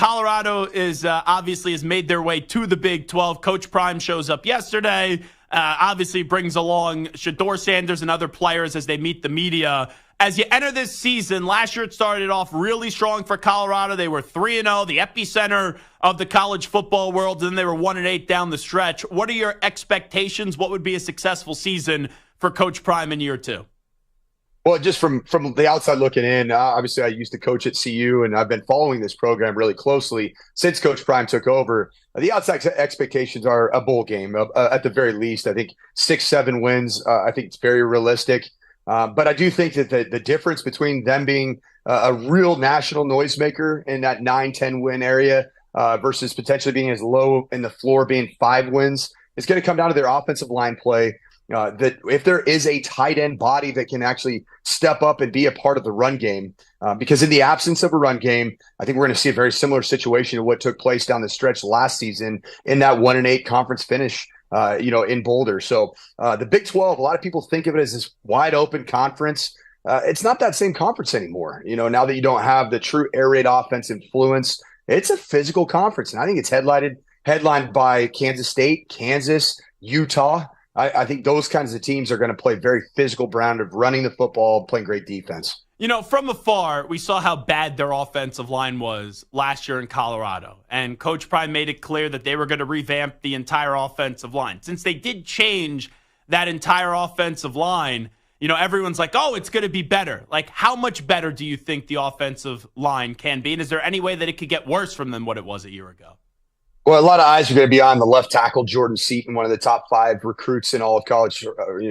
Colorado is obviously has made their way to the Big 12. Coach Prime shows up yesterday. Obviously brings along Shedeur Sanders and other players as they meet the media. As you enter this season, last year it started off really strong for Colorado. They were 3-0, the epicenter of the college football world, and then they were 1-8 down the stretch. What are your expectations? What would be a successful season for Coach Prime in year two? Well, just from the outside looking in, obviously I used to coach at CU, and I've been following this program really closely since Coach Prime took over. The outside expectations are a bowl game, at the very least. I think 6-7 wins. I think it's very realistic. But I do think that the difference between them being a real national noisemaker in that 9-10 win area versus potentially being as low in the floor, being 5 wins, is going to come down to their offensive line play. That if there is a tight end body that can actually step up and be a part of the run game, because in the absence of a run game, I think we're going to see a very similar situation to what took place down the stretch last season in that 1-8 conference finish, in Boulder. So the Big 12, a lot of people think of it as this wide open conference. It's not that same conference anymore. Now that you don't have the true air raid offense influence, it's a physical conference. And I think it's headlined by Kansas State, Kansas, Utah. I think those kinds of teams are going to play very physical brand of running the football, playing great defense. From afar, we saw how bad their offensive line was last year in Colorado. And Coach Prime made it clear that they were going to revamp the entire offensive line. Since they did change that entire offensive line, everyone's like, oh, it's going to be better. Like, how much better do you think the offensive line can be? And is there any way that it could get worse from than what it was a year ago? Well, a lot of eyes are going to be on the left tackle, Jordan Seaton, one of the top 5 recruits in all of college,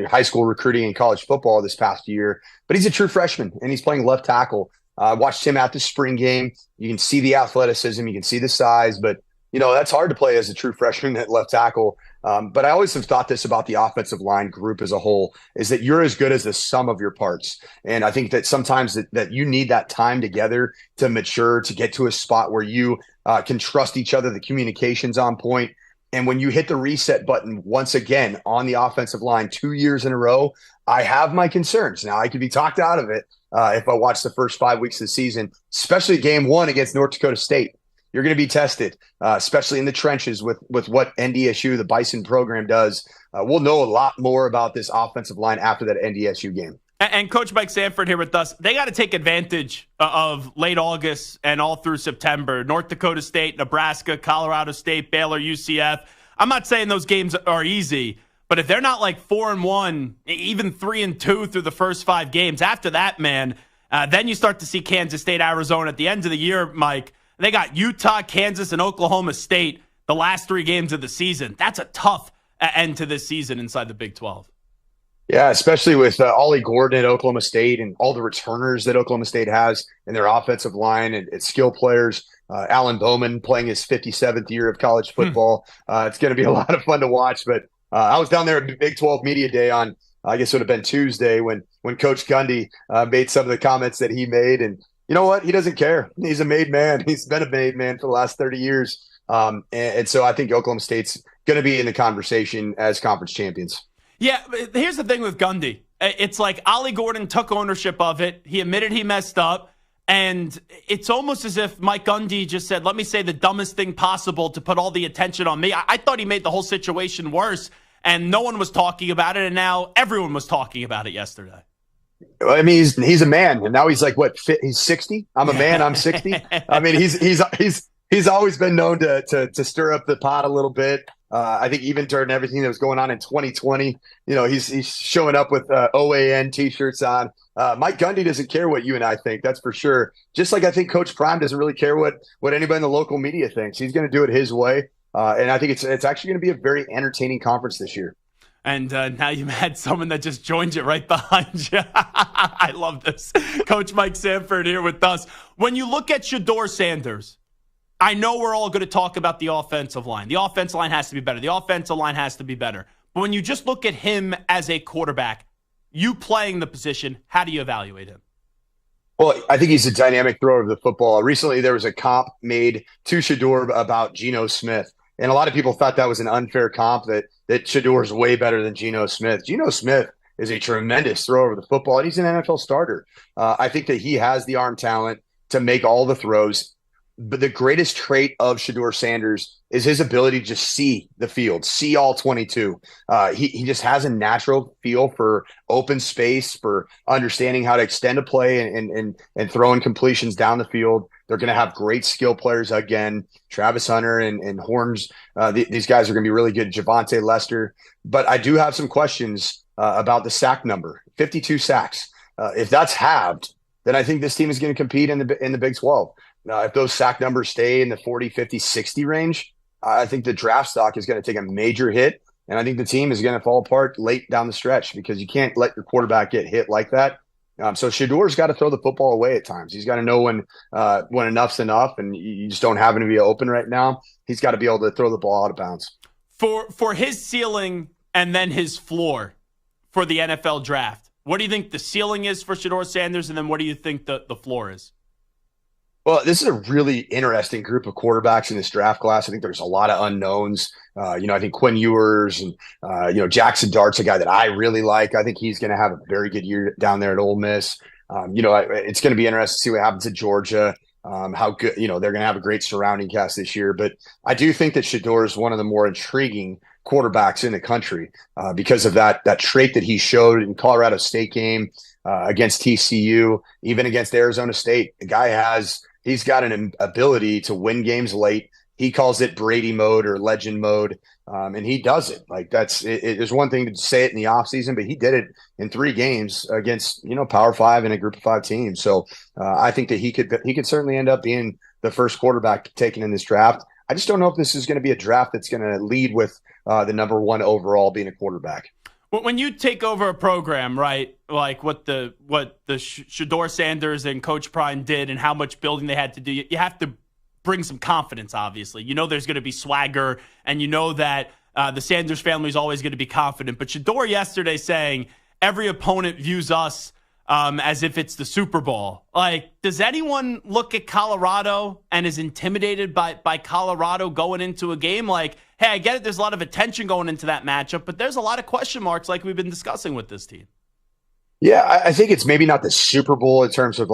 high school recruiting in college football this past year. But he's a true freshman, and he's playing left tackle. Watched him at the spring game. You can see the athleticism. You can see the size. But, that's hard to play as a true freshman at left tackle. But I always have thought this about the offensive line group as a whole, is that you're as good as the sum of your parts. And I think that sometimes that you need that time together to mature, to get to a spot where you can trust each other, the communication's on point. And when you hit the reset button once again on the offensive line 2 years in a row, I have my concerns. Now, I could be talked out of it if I watch the first 5 weeks of the season, especially game 1 against North Dakota State. You're going to be tested, especially in the trenches with what NDSU, the Bison program, does. We'll know a lot more about this offensive line after that NDSU game. And Coach Mike Sanford here with us. They got to take advantage of late August and all through September. North Dakota State, Nebraska, Colorado State, Baylor, UCF. I'm not saying those games are easy, but if they're not like 4-1, even 3-2 through the first 5 games, after that, man, then you start to see Kansas State, Arizona at the end of the year, Mike. They got Utah, Kansas, and Oklahoma State the last 3 games of the season. That's a tough end to this season inside the Big 12. Yeah, especially with Ollie Gordon at Oklahoma State and all the returners that Oklahoma State has in their offensive line and skill players. Alan Bowman playing his 57th year of college football. It's going to be a lot of fun to watch. But I was down there at Big 12 Media Day on, I guess it would have been Tuesday, when Coach Gundy made some of the comments that he made. And you know what? He doesn't care. He's a made man. He's been a made man for the last 30 years. And so I think Oklahoma State's going to be in the conversation as conference champions. Yeah, but here's the thing with Gundy. It's like Ollie Gordon took ownership of it. He admitted he messed up. And it's almost as if Mike Gundy just said, let me say the dumbest thing possible to put all the attention on me. I thought he made the whole situation worse, and no one was talking about it. And now everyone was talking about it yesterday. I mean, he's a man, and now he's like, what, he's 60? I'm a man, I'm 60. I mean, he's always been known to stir up the pot a little bit. I think even during everything that was going on in 2020, he's showing up with OAN T-shirts on. Mike Gundy doesn't care what you and I think, that's for sure. Just like I think Coach Prime doesn't really care what anybody in the local media thinks. He's going to do it his way, and I think it's actually going to be a very entertaining conference this year. And now you've had someone that just joined you right behind you. I love this. Coach Mike Sanford here with us. When you look at Shedeur Sanders, I know we're all going to talk about the offensive line. The offensive line has to be better. The offensive line has to be better. But when you just look at him as a quarterback, you playing the position, how do you evaluate him? Well, I think he's a dynamic thrower of the football. Recently, there was a comp made to Shedeur about Geno Smith. And a lot of people thought that was an unfair comp, that Shedeur is way better than Geno Smith. Geno Smith is a tremendous thrower of the football, and he's an NFL starter. I think that he has the arm talent to make all the throws. but the greatest trait of Shedeur Sanders is his ability to just see the field, see all 22. He just has a natural feel for open space, for understanding how to extend a play and throwing completions down the field. They're going to have great skill players again. Travis Hunter and Horns. These guys are going to be really good. Javonte Lester. But I do have some questions about the sack number. 52 sacks. If that's halved, then I think this team is going to compete in the Big 12. If those sack numbers stay in the 40, 50, 60 range, I think the draft stock is going to take a major hit. And I think the team is going to fall apart late down the stretch because you can't let your quarterback get hit like that. So Shedeur's got to throw the football away at times. He's got to know when enough's enough, and you just don't have him to be open right now. He's got to be able to throw the ball out of bounds. For his ceiling and then his floor for the NFL draft, what do you think the ceiling is for Shedeur Sanders, and then what do you think the floor is? Well, this is a really interesting group of quarterbacks in this draft class. I think there's a lot of unknowns. I think Quinn Ewers and, Jackson Dart's a guy that I really like. I think he's going to have a very good year down there at Ole Miss. It's going to be interesting to see what happens at Georgia, how good, they're going to have a great surrounding cast this year. But I do think that Shedeur is one of the more intriguing quarterbacks in the country because of that trait that he showed in Colorado State game against TCU, even against Arizona State. The guy he's got an ability to win games late. He calls it Brady mode or legend mode, and he does it. Like there's one thing to say it in the offseason, but he did it in 3 games against Power 5 and a Group of 5 team. So I think that he could certainly end up being the first quarterback taken in this draft. I just don't know if this is going to be a draft that's going to lead with the number 1 overall being a quarterback. When you take over a program, right, like what the Shedeur Sanders and Coach Prime did and how much building they had to do, you have to bring some confidence, obviously. There's going to be swagger, and that the Sanders family is always going to be confident. But Shedeur yesterday saying every opponent views us as if it's the Super Bowl. Like, does anyone look at Colorado and is intimidated by Colorado going into a game? Like, hey, I get it. There's a lot of attention going into that matchup, but there's a lot of question marks like we've been discussing with this team. Yeah, I think it's maybe not the Super Bowl in terms of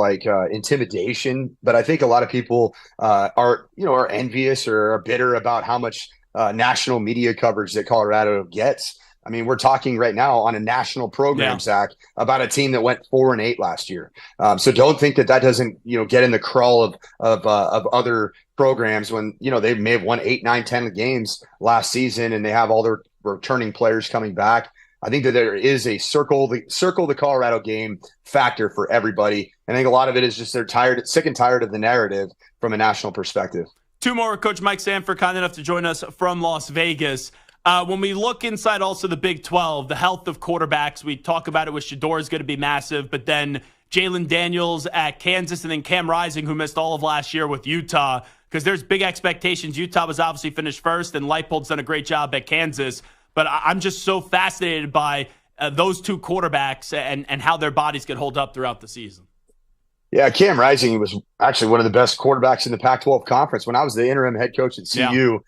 intimidation, but I think a lot of people are envious or are bitter about how much national media coverage that Colorado gets. I mean, we're talking right now on a national program, Zach, about a team that went 4-8 last year. So don't think that doesn't, get in the crawl of other programs when, they may have won 8, 9, 10 games last season and they have all their returning players coming back. I think that there is a circle the Colorado game factor for everybody. And I think a lot of it is just they're sick and tired of the narrative from a national perspective. 2 more. Coach Mike Sanford, kind enough to join us from Las Vegas. When we look inside also the Big 12, the health of quarterbacks, we talk about it with Shedeur is going to be massive, but then Jalen Daniels at Kansas and then Cam Rising, who missed all of last year with Utah, because there's big expectations. Utah was obviously finished first, and Leipold's done a great job at Kansas. But I'm just so fascinated by those 2 quarterbacks and how their bodies could hold up throughout the season. Yeah, Cam Rising was actually one of the best quarterbacks in the Pac-12 conference. When I was the interim head coach at CU,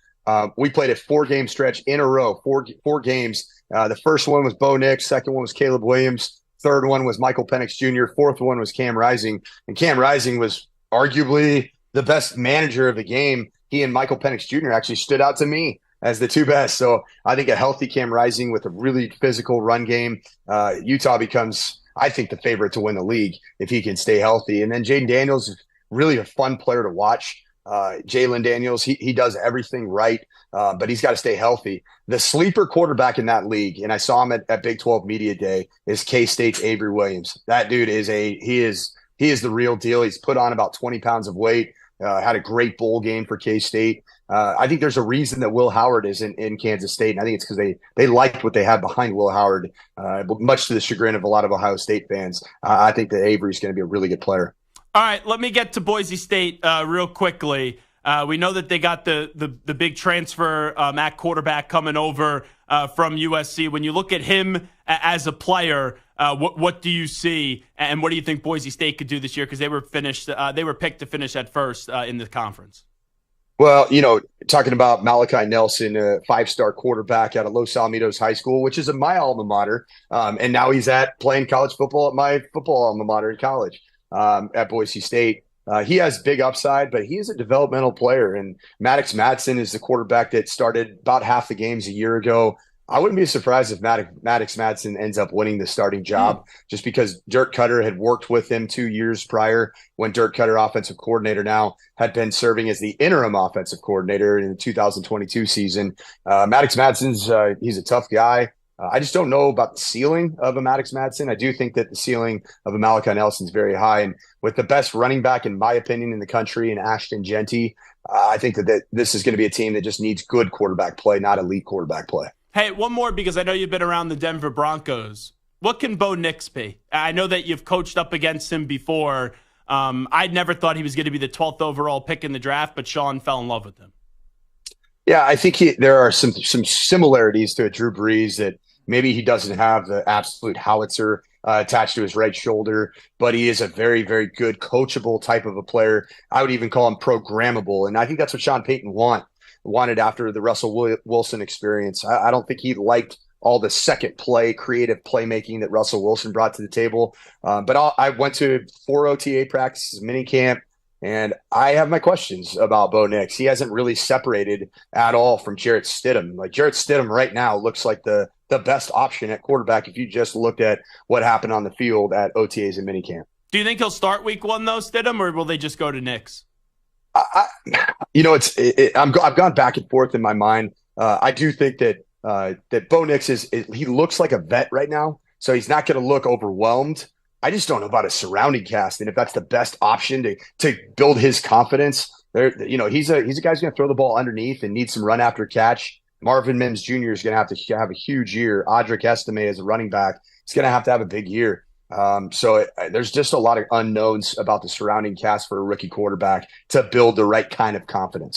we played a 4-game stretch in a row, four games. The first one was Bo Nix. Second one was Caleb Williams. Third one was Michael Penix Jr. Fourth one was Cam Rising. And Cam Rising was arguably the best manager of the game. He and Michael Penix Jr. actually stood out to me as the 2 best. So I think a healthy Cam Rising with a really physical run game, Utah becomes, I think, the favorite to win the league if he can stay healthy. And then Jaden Daniels is really a fun player to watch. Jalen Daniels, he does everything right, but he's got to stay healthy. The sleeper quarterback in that league, and I saw him at Big 12 Media Day, is K-State's Avery Williams. That dude is he is the real deal. He's put on about 20 pounds of weight, had a great bowl game for K-State. I think there's a reason that Will Howard is in Kansas State, and I think it's because they liked what they had behind Will Howard, much to the chagrin of a lot of Ohio State fans. I think that Avery's going to be a really good player. All right, let me get to Boise State real quickly. We know that they got the big transfer at quarterback coming over from USC. When you look at him as a player, what do you see, and what do you think Boise State could do this year? Because they were picked to finish at first in the conference. Well, talking about Malachi Nelson, a 5-star quarterback out of Los Alamitos High School, which is my alma mater, and now he's playing college football at my football alma mater in college. At Boise State. He has big upside, but he is a developmental player. And Maddox Madsen is the quarterback that started about half the games a year ago. I wouldn't be surprised if Maddox Madsen ends up winning the starting job just because Dirk Cutter had worked with him 2 years prior when Dirk Cutter, offensive coordinator now, had been serving as the interim offensive coordinator in the 2022 season. Maddox Madsen's he's a tough guy. I just don't know about the ceiling of a Maddox Madsen. I do think that the ceiling of a Malachi Nelson is very high. And with the best running back, in my opinion, in the country, in Ashton Genty, I think that this is going to be a team that just needs good quarterback play, not elite quarterback play. Hey, one more, because I know you've been around the Denver Broncos. What can Bo Nix be? I know that you've coached up against him before. I'd never thought he was going to be the 12th overall pick in the draft, but Sean fell in love with him. Yeah, I think there are some similarities to a Drew Brees, that maybe he doesn't have the absolute howitzer attached to his right shoulder, but he is a very, very good coachable type of a player. I would even call him programmable, and I think that's what Sean Payton wanted after the Russell Wilson experience. I don't think he liked all the second play, creative playmaking that Russell Wilson brought to the table. But I went to 4 OTA practices, mini camp, and I have my questions about Bo Nix. He hasn't really separated at all from Jarrett Stidham. Like, Jarrett Stidham right now looks like the best option at quarterback if you just looked at what happened on the field at OTAs and minicamp. Do you think he'll start week 1 though, Stidham, or will they just go to Nix? I've gone back and forth in my mind. I do think that Bo Nix he looks like a vet right now, so he's not going to look overwhelmed. I just don't know about his surrounding cast and if that's the best option to build his confidence. He's a guy who's going to throw the ball underneath and need some run after catch. Marvin Mims Jr. is going to have a huge year. Audric Estime as a running back is going to have a big year. There's just a lot of unknowns about the surrounding cast for a rookie quarterback to build the right kind of confidence.